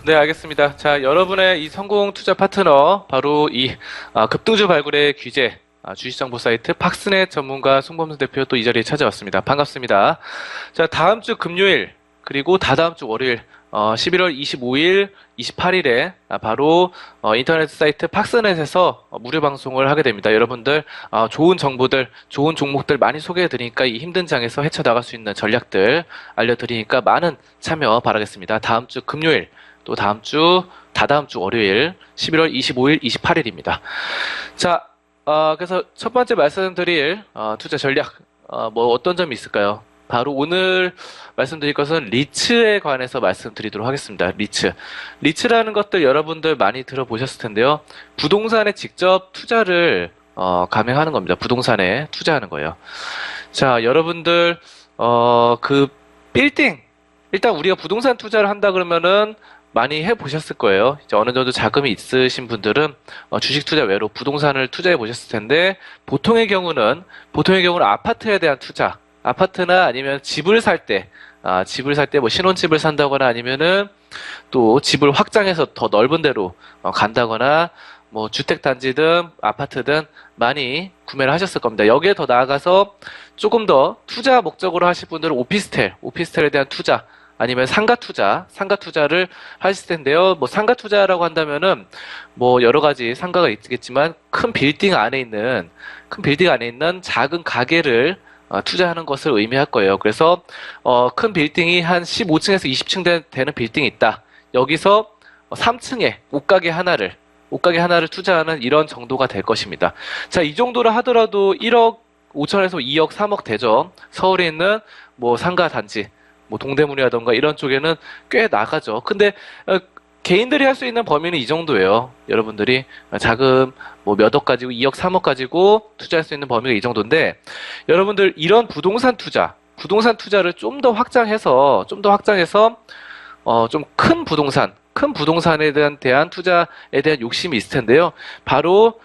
네, 알겠습니다. 자, 여러분의 이 성공 투자 파트너, 바로 이 급등주 발굴의 귀재, 주식정보 사이트 팍스넷 전문가 송범수 대표 또 이 자리에 찾아왔습니다. 반갑습니다. 자, 다음 주 금요일, 그리고 다다음 주 월요일, 11월 25일, 28일에 바로 인터넷 사이트 팍스넷에서 무료 방송을 하게 됩니다. 여러분들 좋은 정보들, 좋은 종목들 많이 소개해드리니까 이 힘든 장에서 헤쳐나갈 수 있는 전략들 알려드리니까 많은 참여 바라겠습니다. 다음 주 금요일, 또 다음 주, 다다음 주 월요일, 11월 25일, 28일입니다. 자, 그래서 첫 번째 말씀드릴 투자 전략, 뭐 어떤 점이 있을까요? 바로 오늘 말씀드릴 것은 리츠에 관해서 말씀드리도록 하겠습니다. 리츠. 리츠라는 것들 여러분들 많이 들어보셨을 텐데요. 부동산에 직접 투자를 감행하는 겁니다. 부동산에 투자하는 거예요. 자, 여러분들 그 빌딩, 일단 우리가 부동산 투자를 한다 그러면은 많이 해보셨을 거예요. 이제 어느 정도 자금이 있으신 분들은 주식 투자 외로 부동산을 투자해 보셨을 텐데 보통의 경우는 아파트에 대한 투자, 아파트나 아니면 집을 살 때, 집을 살 때 뭐 신혼집을 산다거나 아니면은 또 집을 확장해서 더 넓은 데로 간다거나 뭐 주택단지든 아파트든 많이 구매를 하셨을 겁니다. 여기에 더 나아가서 조금 더 투자 목적으로 하실 분들은 오피스텔에 대한 투자, 아니면 상가 투자를 하실 텐데요. 뭐 상가 투자라고 한다면은 뭐 여러 가지 상가가 있겠지만 큰 빌딩 안에 있는 작은 가게를 투자하는 것을 의미할 거예요. 그래서 큰 빌딩이 한 15층에서 20층 되는 빌딩이 있다. 여기서 3층에 옷가게 하나를 투자하는 이런 정도가 될 것입니다. 자, 이 정도로 하더라도 1억 5천에서 2억 3억 되죠. 서울에 있는 뭐 상가 단지, 뭐 동대문이라던가 이런 쪽에는 꽤 나가죠. 근데 개인들이 할 수 있는 범위는 이 정도예요. 여러분들이 자금 뭐 몇 억 가지고 2억 3억 가지고 투자할 수 있는 범위가 이 정도인데, 여러분들 이런 부동산 투자를 좀 더 확장해서 좀 큰 부동산에 대한 투자에 대한 욕심이 있을 텐데요. 바로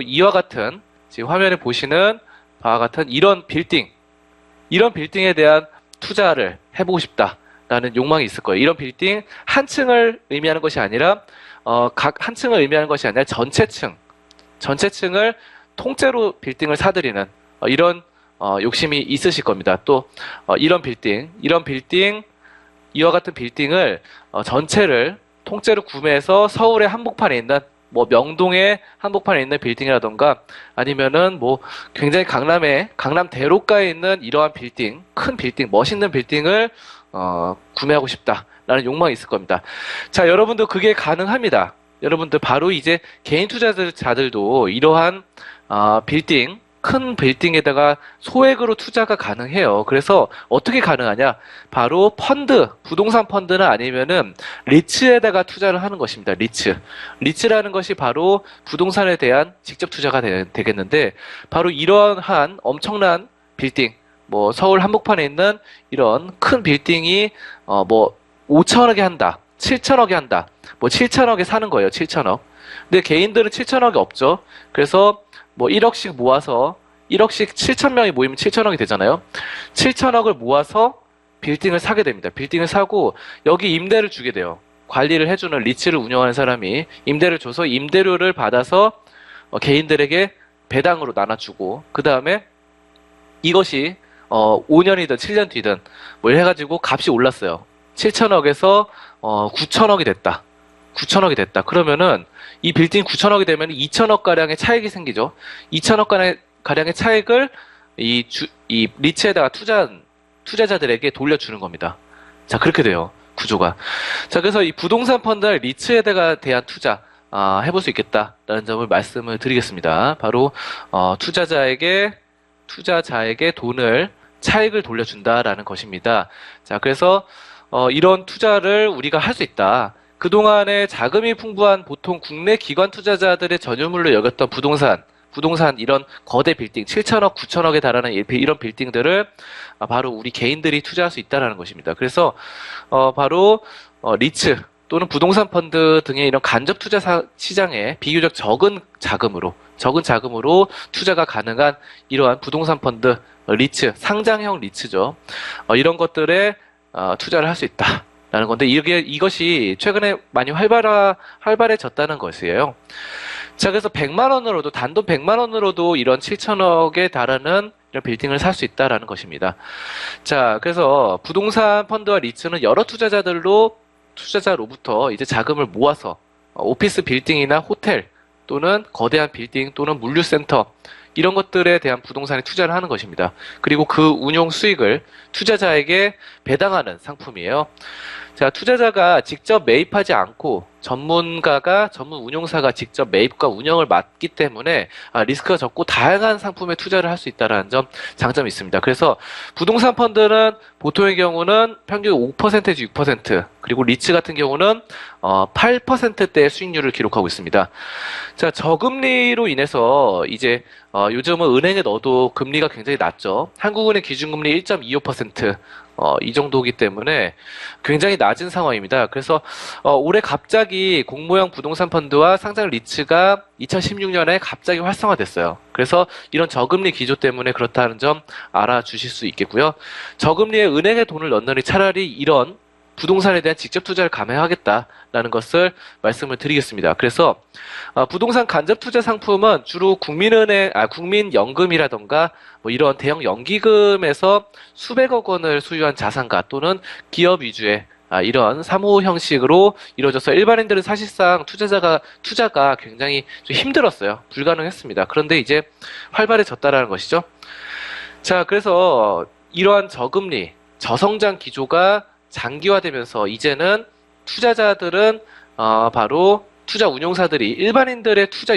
이와 같은, 지금 화면에 보시는 바와 같은 이런 빌딩에 대한 투자를 해보고 싶다라는 욕망이 있을 거예요. 이런 빌딩 한 층을 의미하는 것이 아니라 각 한 층을 의미하는 것이 아니라 전체층을 통째로 빌딩을 사들이는 이런 욕심이 있으실 겁니다. 또 이런 빌딩 이와 같은 빌딩을 전체를 통째로 구매해서 서울의 한복판에 있는 뭐 명동의 한복판에 있는 빌딩이라던가 아니면은 뭐 굉장히 강남 대로가에 있는 이러한 큰 빌딩, 멋있는 빌딩을 구매하고 싶다라는 욕망이 있을 겁니다. 자, 여러분도 그게 가능합니다. 여러분들 바로 이제 개인 투자자들도 이러한 큰 빌딩에다가 소액으로 투자가 가능해요. 그래서 어떻게 가능하냐? 바로 부동산 펀드나 아니면은 리츠에다가 투자를 하는 것입니다. 리츠라는 것이 바로 부동산에 대한 직접 투자가 되겠는데, 바로 이러한 엄청난 빌딩, 뭐 서울 한복판에 있는 이런 큰 빌딩이 뭐 5천억에 한다, 7천억에 한다, 뭐 7천억에 사는 거예요. 7천억. 근데 개인들은 7천억이 없죠. 그래서 뭐 1억씩 모아서 1억씩 7천 명이 모이면 7천억이 되잖아요. 7천억을 모아서 빌딩을 사게 됩니다. 빌딩을 사고 여기 임대를 주게 돼요. 관리를 해주는 리츠를 운영하는 사람이 임대를 줘서 임대료를 받아서 개인들에게 배당으로 나눠주고, 그 다음에 이것이 5년이든 7년 뒤든 뭘 해가지고 값이 올랐어요. 7천억에서 9천억이 됐다. 9천억이 됐다. 그러면은 이 빌딩 9천억이 되면 2천억 가량의 차익이 생기죠. 2천억 가량의 차익을 이 리츠에다가 투자한 투자자들에게 돌려주는 겁니다. 자, 그렇게 돼요. 구조가. 자, 그래서 이 부동산 펀드나 리츠에다가 대한 투자 해볼 수 있겠다라는 점을 말씀을 드리겠습니다. 바로 투자자에게 차익을 돌려준다라는 것입니다. 자, 그래서 이런 투자를 우리가 할 수 있다. 그동안에 자금이 풍부한 보통 국내 기관 투자자들의 전유물로 여겼던 부동산 이런 거대 빌딩, 7천억, 9천억에 달하는 이런 빌딩들을 바로 우리 개인들이 투자할 수 있다는 것입니다. 그래서 바로 리츠 또는 부동산 펀드 등의 이런 간접 투자 시장에 비교적 적은 자금으로 투자가 가능한 이러한 부동산 펀드, 리츠, 상장형 리츠죠. 이런 것들에 투자를 할 수 있다. 라는 건데, 이것이 최근에 많이 활발해졌다는 것이에요. 자, 그래서 100만 원으로도, 단돈 100만 원으로도 이런 7천억에 달하는 이런 빌딩을 살 수 있다라는 것입니다. 자, 그래서 부동산 펀드와 리츠는 여러 투자자로부터 이제 자금을 모아서 오피스 빌딩이나 호텔 또는 거대한 빌딩 또는 물류센터 이런 것들에 대한 부동산에 투자를 하는 것입니다. 그리고 그 운용 수익을 투자자에게 배당하는 상품이에요. 자, 투자자가 직접 매입하지 않고 전문 운용사가 직접 매입과 운영을 맡기 때문에 리스크가 적고 다양한 상품에 투자를 할 수 있다는 점 장점이 있습니다. 그래서 부동산 펀드는 보통의 경우는 평균 5%에서 6%, 그리고 리츠 같은 경우는 8%대의 수익률을 기록하고 있습니다. 자, 저금리로 인해서 이제 요즘은 은행에 넣어도 금리가 굉장히 낮죠. 한국은행 기준금리 1.25%, 이 정도이기 때문에 굉장히 낮은 상황입니다. 그래서 올해 갑자기 공모형 부동산 펀드와 상장 리츠가 2016년에 갑자기 활성화됐어요. 그래서 이런 저금리 기조 때문에 그렇다는 점 알아주실 수 있겠고요. 저금리에 은행에 돈을 넣느니 차라리 이런 부동산에 대한 직접 투자를 감행하겠다라는 것을 말씀을 드리겠습니다. 그래서 부동산 간접 투자 상품은 주로 국민연금이라던가 뭐 이런 대형 연기금에서 수백억 원을 소유한 자산가 또는 기업 위주의 이런 사모 형식으로 이루어져서 일반인들은 사실상 투자가 굉장히 좀 힘들었어요. 불가능했습니다. 그런데 이제 활발해졌다라는 것이죠. 자, 그래서 이러한 저금리, 저성장 기조가 장기화되면서 이제는 투자자들은 바로 투자 운용사들이 일반인들의 투자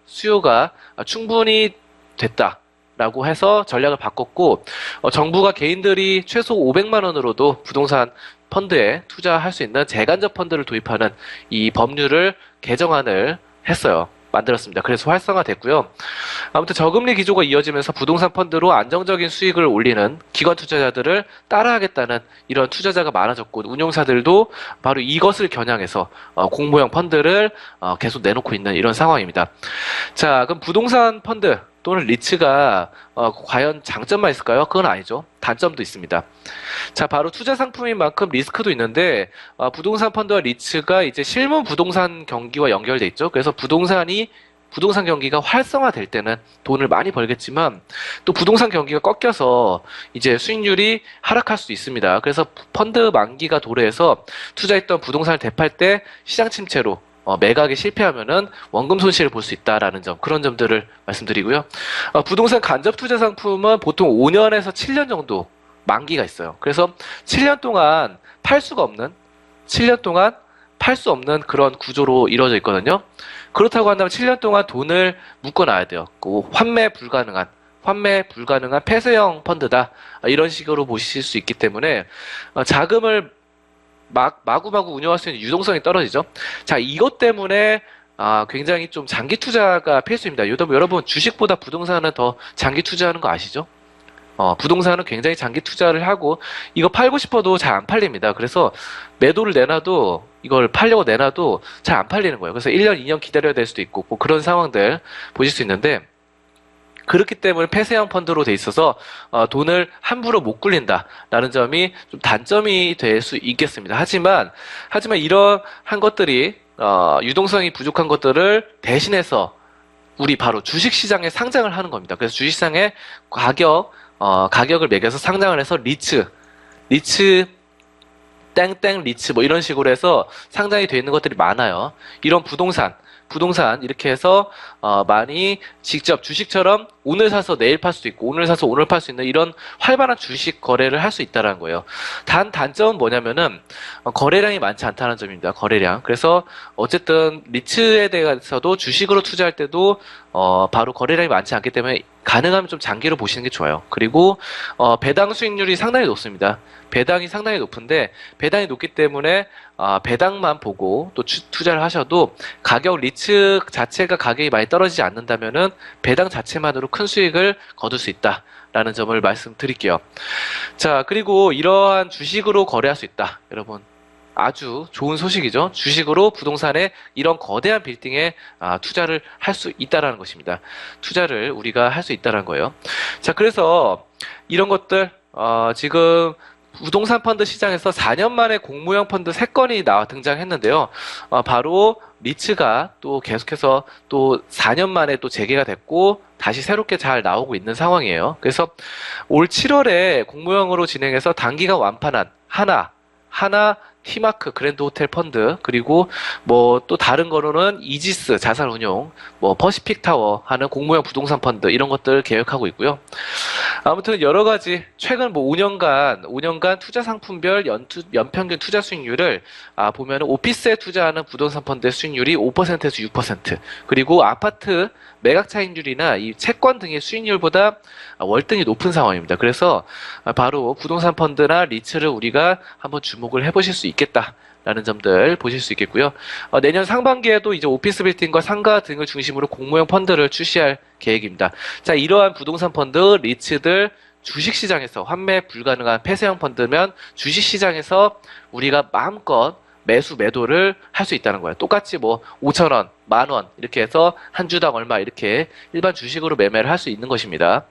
수요가 충분히 됐다라고 해서 전략을 바꿨고, 정부가 개인들이 최소 500만 원으로도 부동산 펀드에 투자할 수 있는 재간접 펀드를 도입하는 이 법률을 개정안을 만들었습니다. 그래서 활성화됐고요. 아무튼 저금리 기조가 이어지면서 부동산 펀드로 안정적인 수익을 올리는 기관 투자자들을 따라하겠다는 이런 투자자가 많아졌고, 운용사들도 바로 이것을 겨냥해서 공모형 펀드를 계속 내놓고 있는 이런 상황입니다. 자, 그럼 부동산 펀드 또는 리츠가 과연 장점만 있을까요? 그건 아니죠. 단점도 있습니다. 자, 바로 투자 상품인 만큼 리스크도 있는데, 부동산 펀드와 리츠가 이제 실물 부동산 경기와 연결돼 있죠. 그래서 부동산 경기가 활성화될 때는 돈을 많이 벌겠지만, 또 부동산 경기가 꺾여서 이제 수익률이 하락할 수도 있습니다. 그래서 펀드 만기가 도래해서 투자했던 부동산을 되팔 때 시장 침체로 매각에 실패하면은 원금 손실을 볼 수 있다라는 점, 그런 점들을 말씀드리고요. 부동산 간접 투자 상품은 보통 5년에서 7년 정도 만기가 있어요. 그래서 7년 동안 팔 수 없는 그런 구조로 이루어져 있거든요. 그렇다고 한다면 7년 동안 돈을 묶어놔야 돼요. 환매 불가능한 폐쇄형 펀드다. 이런 식으로 보실 수 있기 때문에 자금을 마구마구 운영할 수 있는 유동성이 떨어지죠. 자, 이것 때문에 굉장히 좀 장기 투자가 필수입니다. 여러분, 주식보다 부동산은 더 장기 투자하는 거 아시죠? 부동산은 굉장히 장기 투자를 하고, 이거 팔고 싶어도 잘 안 팔립니다. 그래서 매도를 내놔도, 이걸 팔려고 내놔도 잘 안 팔리는 거예요. 그래서 1년, 2년 기다려야 될 수도 있고, 뭐 그런 상황들 보실 수 있는데, 그렇기 때문에 폐쇄형 펀드로 돼 있어서 돈을 함부로 못 굴린다라는 점이 좀 단점이 될 수 있겠습니다. 하지만 이러한 것들이 유동성이 부족한 것들을 대신해서 우리 바로 주식시장에 상장을 하는 겁니다. 그래서 주식시장에 가격을 매겨서 상장을 해서 리츠 땡땡 리츠 뭐 이런 식으로 해서 상장이 되어 있는 것들이 많아요. 이런 부동산 이렇게 해서 많이 직접 주식처럼 오늘 사서 내일 팔 수도 있고 오늘 사서 오늘 팔 수 있는 이런 활발한 주식 거래를 할 수 있다는 거예요. 단점은 뭐냐면은 거래량이 많지 않다는 점입니다. 거래량. 그래서 어쨌든 리츠에 대해서도 주식으로 투자할 때도 바로 거래량이 많지 않기 때문에 가능하면 좀 장기로 보시는 게 좋아요. 그리고 배당 수익률이 상당히 높습니다. 배당이 상당히 높은데, 배당이 높기 때문에 배당만 보고 또 투자를 하셔도 리츠 자체가 가격이 많이 떨어지지 않는다면은 배당 자체만으로 큰 수익을 거둘 수 있다라는 점을 말씀드릴게요. 자, 그리고 이러한 주식으로 거래할 수 있다. 여러분, 아주 좋은 소식이죠. 주식으로 부동산에 이런 거대한 빌딩에 투자를 할 수 있다라는 것입니다. 투자를 우리가 할 수 있다라는 거예요. 자, 그래서 이런 것들 지금 부동산 펀드 시장에서 4년 만에 공모형 펀드 3건이 등장했는데요. 바로 리츠가 또 계속해서 또 4년 만에 또 재개가 됐고 다시 새롭게 잘 나오고 있는 상황이에요. 그래서 올 7월에 공모형으로 진행해서 단기간 완판한 하나, 티마크, 그랜드 호텔 펀드, 그리고 뭐 또 다른 거로는 이지스 자산운용, 뭐 퍼시픽 타워 하는 공모형 부동산 펀드 이런 것들 계획하고 있고요. 아무튼 여러 가지 최근 뭐 5년간 투자 상품별 연평균 투자 수익률을 보면은 오피스에 투자하는 부동산 펀드의 수익률이 5%에서 6%, 그리고 아파트 매각 차익률이나 이 채권 등의 수익률보다 월등히 높은 상황입니다. 그래서 바로 부동산 펀드나 리츠를 우리가 한번 주목을 해보실 수 있겠다라는 점들 보실 수 있겠고요. 내년 상반기에도 이제 오피스 빌딩과 상가 등을 중심으로 공모형 펀드를 출시할 계획입니다. 자, 이러한 부동산 펀드, 리츠들 주식시장에서 환매 불가능한 폐쇄형 펀드면 주식시장에서 우리가 마음껏 매수 매도를 할 수 있다는 거예요. 똑같이 뭐 5,000원, 10,000원 이렇게 해서 한 주당 얼마 이렇게 일반 주식으로 매매를 할 수 있는 것입니다.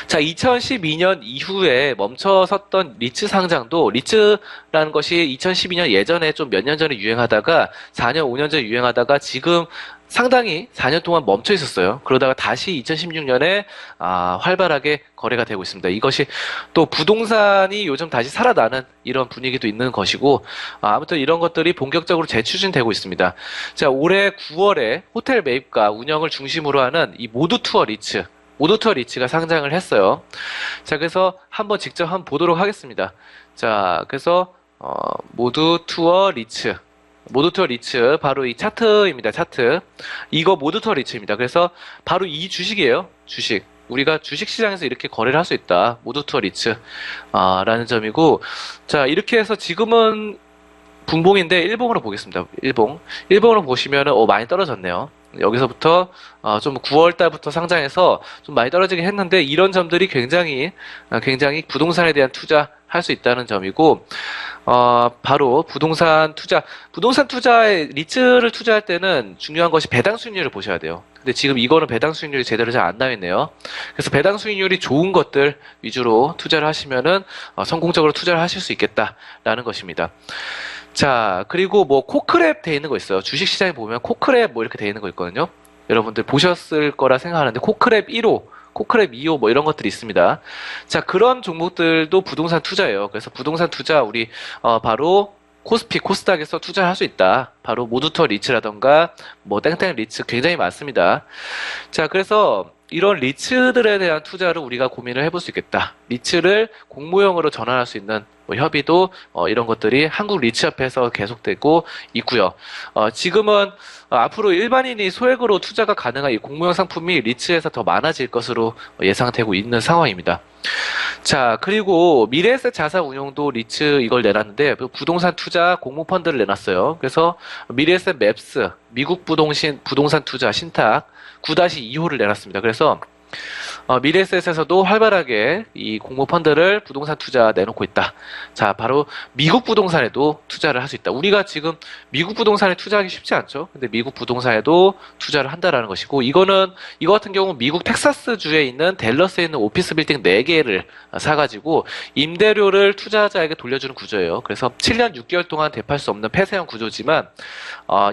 자, 2012년 이후에 멈춰섰던 리츠 상장도, 리츠라는 것이 2012년 예전에 좀 몇 년 전에 유행하다가 4년, 5년 전에 유행하다가 지금 상당히 4년 동안 멈춰 있었어요. 그러다가 다시 2016년에 활발하게 거래가 되고 있습니다. 이것이 또 부동산이 요즘 다시 살아나는 이런 분위기도 있는 것이고, 아무튼 이런 것들이 본격적으로 재추진되고 있습니다. 자, 올해 9월에 호텔 매입과 운영을 중심으로 하는 이 모두투어 리츠가 상장을 했어요. 자, 그래서 한번 직접 한번 보도록 하겠습니다. 자, 그래서 모두투어 리츠, 바로 이 차트입니다. 차트. 이거 모두투어 리츠입니다. 그래서 바로 이 주식이에요. 주식. 우리가 주식시장에서 이렇게 거래를 할 수 있다. 모두투어 리츠. 라는 점이고, 자, 이렇게 해서 지금은 분봉인데 일봉으로 보겠습니다. 일봉으로 보시면은 많이 떨어졌네요. 여기서부터 좀 9월 달부터 상장해서 좀 많이 떨어지긴 했는데 이런 점들이 굉장히 부동산에 대한 투자할 수 있다는 점이고, 바로 부동산 투자에 리츠를 투자할 때는 중요한 것이 배당 수익률을 보셔야 돼요. 근데 지금 이거는 배당 수익률이 제대로 잘 안 나와 있네요. 그래서 배당 수익률이 좋은 것들 위주로 투자를 하시면은 성공적으로 투자를 하실 수 있겠다라는 것입니다. 자, 그리고 뭐 코크랩 돼 있는 거 있어요. 주식시장에 보면 코크랩 뭐 이렇게 돼 있는 거 있거든요. 여러분들 보셨을 거라 생각하는데 코크랩 1호, 코크랩 2호 뭐 이런 것들이 있습니다. 자, 그런 종목들도 부동산 투자예요. 그래서 부동산 투자 우리 바로 코스피, 코스닥에서 투자를 할 수 있다. 바로 모두투어 리츠라던가 뭐 땡땡 리츠 굉장히 많습니다. 자, 그래서 이런 리츠들에 대한 투자를 우리가 고민을 해볼 수 있겠다. 리츠를 공모형으로 전환할 수 있는 뭐 협의도 이런 것들이 한국 리츠협회에서 계속되고 있고요. 지금은 앞으로 일반인이 소액으로 투자가 가능한 이 공모형 상품이 리츠에서 더 많아질 것으로 예상되고 있는 상황입니다. 자, 그리고 미래에셋 자산 운용도 리츠 이걸 내놨는데 부동산 투자 공모펀드를 내놨어요. 그래서 미래에셋 맵스 미국 부동산 투자 신탁 9-2호를 내놨습니다. 그래서 미래에셋에서도 활발하게 이 공모펀드를 부동산 투자 내놓고 있다. 자, 바로 미국 부동산에도 투자를 할 수 있다. 우리가 지금 미국 부동산에 투자하기 쉽지 않죠. 근데 미국 부동산에도 투자를 한다라는 것이고, 이거 같은 경우는 미국 텍사스주에 있는 댈러스에 있는 오피스 빌딩 4개를 사가지고 임대료를 투자자에게 돌려주는 구조예요. 그래서 7년 6개월 동안 대파할 수 없는 폐쇄형 구조지만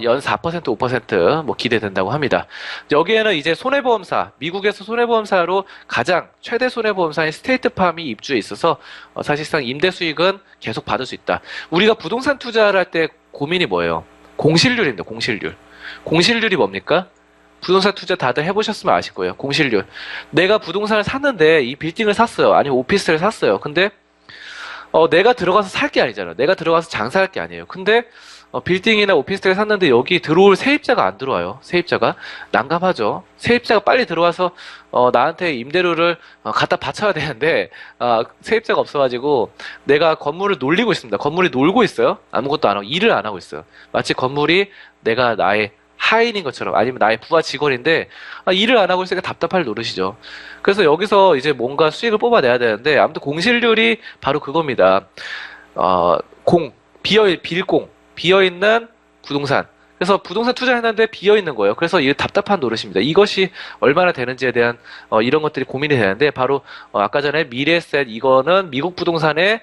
연 4%, 5% 기대된다고 합니다. 여기에는 이제 손해보험사, 미국에서 손해보험사로 가장 최대 손해보험사인 스테이트팜이 입주해 있어서 사실상 임대 수익은 계속 받을 수 있다. 우리가 부동산 투자를 할 때 고민이 뭐예요? 공실률입니다. 공실률이 뭡니까? 부동산 투자 다들 해보셨으면 아실 거예요. 공실률. 내가 부동산을 샀는데 이 빌딩을 샀어요. 아니면 오피스를 샀어요. 근데 내가 들어가서 살 게 아니잖아. 내가 들어가서 장사할 게 아니에요. 근데 빌딩이나 오피스텔을 샀는데 여기 들어올 세입자가 안 들어와요. 세입자가 난감하죠. 세입자가 빨리 들어와서 나한테 임대료를 갖다 바쳐야 되는데 세입자가 없어가지고 내가 건물을 놀리고 있습니다. 건물이 놀고 있어요. 아무것도 안 하고 일을 안 하고 있어요. 마치 건물이 내가 나의 하인인 것처럼, 아니면 나의 부하 직원인데 일을 안 하고 있으니까 답답할 노릇이죠. 그래서 여기서 이제 뭔가 수익을 뽑아내야 되는데, 아무튼 공실률이 바로 그겁니다. 비어있는 부동산, 그래서 부동산 투자했는데 비어 있는 거예요. 그래서 이게 답답한 노릇입니다. 이것이 얼마나 되는지에 대한 이런 것들이 고민이 되는데 바로 아까 전에 미래에셋 이거는 미국 부동산에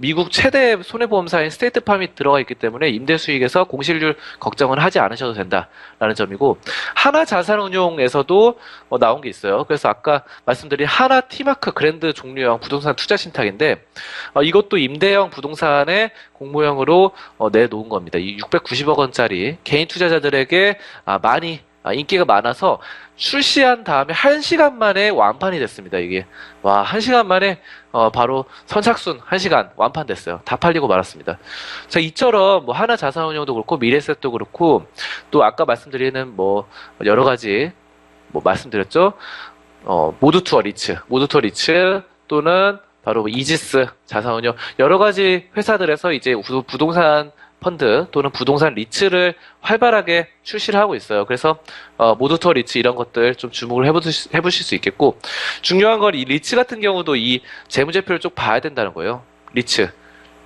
미국 최대 손해보험사인 스테이트팜이 들어가 있기 때문에 임대 수익에서 공실률 걱정은 하지 않으셔도 된다라는 점이고 하나자산운용에서도 나온 게 있어요. 그래서 아까 말씀드린 하나 티마크 그랜드 종류형 부동산 투자 신탁인데 이것도 임대형 부동산의 공모형으로 내놓은 겁니다. 이 690억 원짜리 개인 투자자들에게 많이 인기가 많아서 출시한 다음에 1시간 만에 완판이 됐습니다. 이게 와 1시간 만에 바로 선착순 1시간 완판됐어요. 다 팔리고 말았습니다. 자 이처럼 뭐 하나자산운용도 그렇고 미래셋도 그렇고 또 아까 말씀드리는 뭐 여러 가지 뭐 말씀드렸죠. 모두투어 리츠 또는 바로 이지스 자산운용 여러 가지 회사들에서 이제 부동산 펀드 또는 부동산 리츠를 활발하게 출시를 하고 있어요. 그래서 모두투어 리츠 이런 것들 좀 주목을 해보실 수 있겠고 중요한 건 이 리츠 같은 경우도 이 재무제표를 쭉 봐야 된다는 거예요.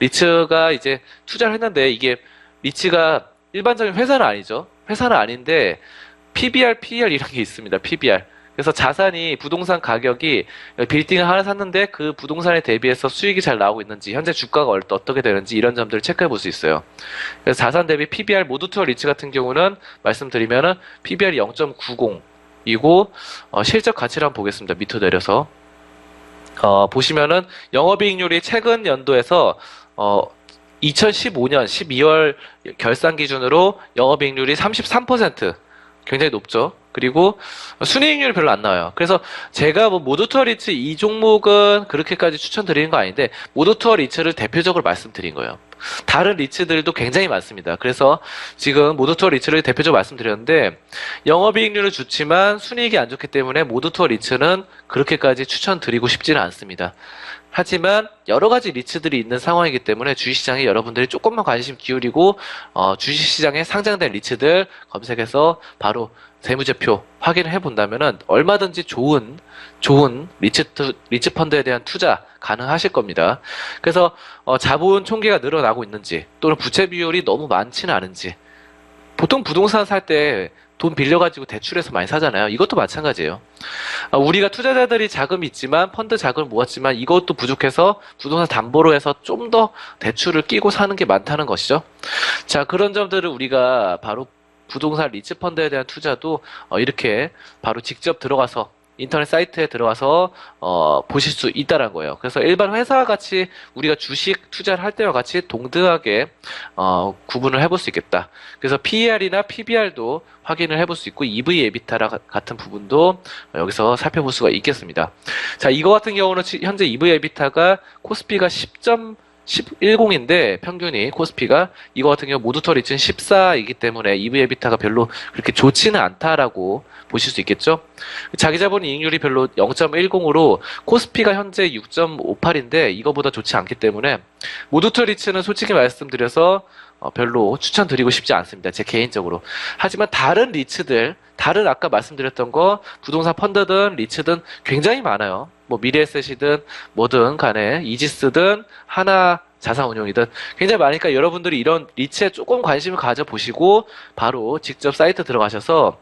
리츠가 이제 투자를 했는데 이게 리츠가 일반적인 회사는 아니죠. 회사는 아닌데 PBR, PER 이런 게 있습니다. PBR. 그래서 자산이 부동산 가격이 빌딩을 하나 샀는데 그 부동산에 대비해서 수익이 잘 나오고 있는지 현재 주가가 어떻게 되는지 이런 점들을 체크해 볼 수 있어요. 그래서 자산 대비 PBR 모두투어 리츠 같은 경우는 말씀드리면은 PBR이 0.90이고 실적 가치를 한번 보겠습니다. 밑으로 내려서 보시면은 영업이익률이 최근 연도에서 2015년 12월 결산 기준으로 영업이익률이 33% 굉장히 높죠. 그리고 순이익률이 별로 안 나와요. 그래서 제가 뭐 모두투어 리츠 이 종목은 그렇게까지 추천드리는 거 아닌데 모두투어 리츠를 대표적으로 말씀드린 거예요. 다른 리츠들도 굉장히 많습니다. 그래서 지금 모두투어 리츠를 대표적으로 말씀드렸는데 영업이익률은 좋지만 순이익이 안 좋기 때문에 모두투어 리츠는 그렇게까지 추천드리고 싶지는 않습니다. 하지만 여러 가지 리츠들이 있는 상황이기 때문에 주식시장에 여러분들이 조금만 관심 기울이고 주식시장에 상장된 리츠들 검색해서 바로 재무제표 확인을 해본다면은 얼마든지 좋은 리츠 펀드에 대한 투자 가능하실 겁니다. 그래서 자본 총계가 늘어나고 있는지 또는 부채 비율이 너무 많지는 않은지 보통 부동산 살 때 돈 빌려가지고 대출해서 많이 사잖아요. 이것도 마찬가지예요. 우리가 투자자들이 자금이 있지만 펀드 자금을 모았지만 이것도 부족해서 부동산 담보로 해서 좀 더 대출을 끼고 사는 게 많다는 것이죠. 자, 그런 점들을 우리가 바로 부동산 리츠 펀드에 대한 투자도 이렇게 바로 직접 들어가서 인터넷 사이트에 들어가서 보실 수 있다는 거예요. 그래서 일반 회사와 같이 우리가 주식 투자를 할 때와 같이 동등하게 구분을 해볼 수 있겠다. 그래서 PER이나 PBR도 확인을 해볼 수 있고 EV 에비타 같은 부분도 여기서 살펴볼 수가 있겠습니다. 자, 이거 같은 경우는 현재 EV 에비타가 코스피가 10.10인데 평균이 코스피가 이거 같은 경우 모두투어 리츠는 14이기 때문에 EV 에비타가 별로 그렇게 좋지는 않다라고 보실 수 있겠죠. 자기 자본 이익률이 별로 0.10으로 코스피가 현재 6.58인데 이거보다 좋지 않기 때문에 모두투어 리츠는 솔직히 말씀드려서 별로 추천드리고 싶지 않습니다. 제 개인적으로. 하지만 다른 리츠들, 다른 아까 말씀드렸던 거 부동산 펀드든 리츠든 굉장히 많아요. 뭐 미래에셋이든 뭐든 간에 이지스든 하나 자산운용이든 굉장히 많으니까 여러분들이 이런 리츠에 조금 관심을 가져보시고 바로 직접 사이트 들어가셔서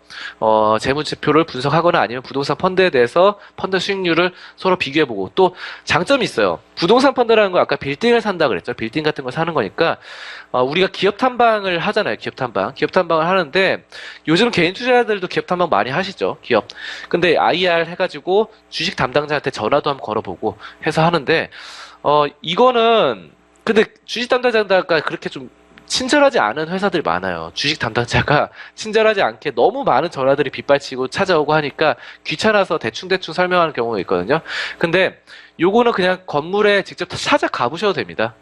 재무제표를 분석하거나 아니면 부동산 펀드에 대해서 펀드 수익률을 서로 비교해보고 또 장점이 있어요. 부동산 펀드라는 거 아까 빌딩을 산다 그랬죠. 빌딩 같은 거 사는 거니까 우리가 기업 탐방을 하잖아요. 기업 탐방을 하는데 요즘 개인 투자자들도 기업 탐방 많이 하시죠. 기업. 근데 IR 해가지고 주식 담당자한테 전화도 한번 걸어보고 해서 하는데 이거는 근데 주식 담당자가 그렇게 좀 친절하지 않은 회사들이 많아요. 주식 담당자가 친절하지 않게 너무 많은 전화들이 빗발치고 찾아오고 하니까 귀찮아서 대충대충 설명하는 경우가 있거든요. 근데 요거는 그냥 건물에 직접 찾아가 보셔도 됩니다.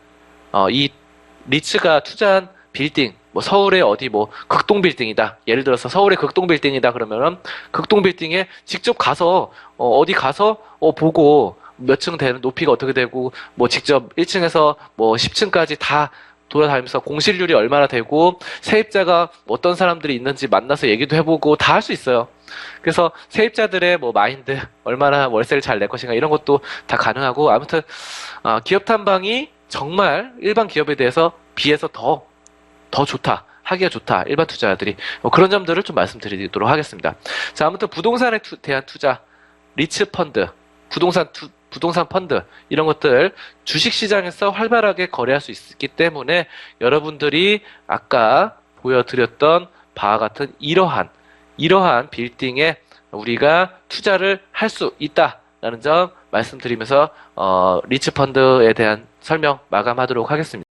이 리츠가 투자한 빌딩, 뭐 서울의 어디 뭐 극동 빌딩이다. 예를 들어서 서울의 극동 빌딩이다 그러면은 극동 빌딩에 직접 가서 어디 가서 보고 몇 층 되는 높이가 어떻게 되고 뭐 직접 1층에서 뭐 10층까지 다 돌아다니면서 공실률이 얼마나 되고 세입자가 어떤 사람들이 있는지 만나서 얘기도 해보고 다 할 수 있어요. 그래서 세입자들의 뭐 마인드 얼마나 월세를 잘 낼 것인가 이런 것도 다 가능하고 아무튼 기업 탐방이 정말 일반 기업에 대해서 비해서 더 좋다. 하기가 좋다. 일반 투자자들이. 그런 점들을 좀 말씀드리도록 하겠습니다. 자, 아무튼 부동산에 대한 투자, 리츠 펀드, 부동산 펀드, 이런 것들 주식 시장에서 활발하게 거래할 수 있기 때문에 여러분들이 아까 보여드렸던 바와 같은 이러한 빌딩에 우리가 투자를 할 수 있다라는 점 말씀드리면서 리츠 펀드에 대한 설명 마감하도록 하겠습니다.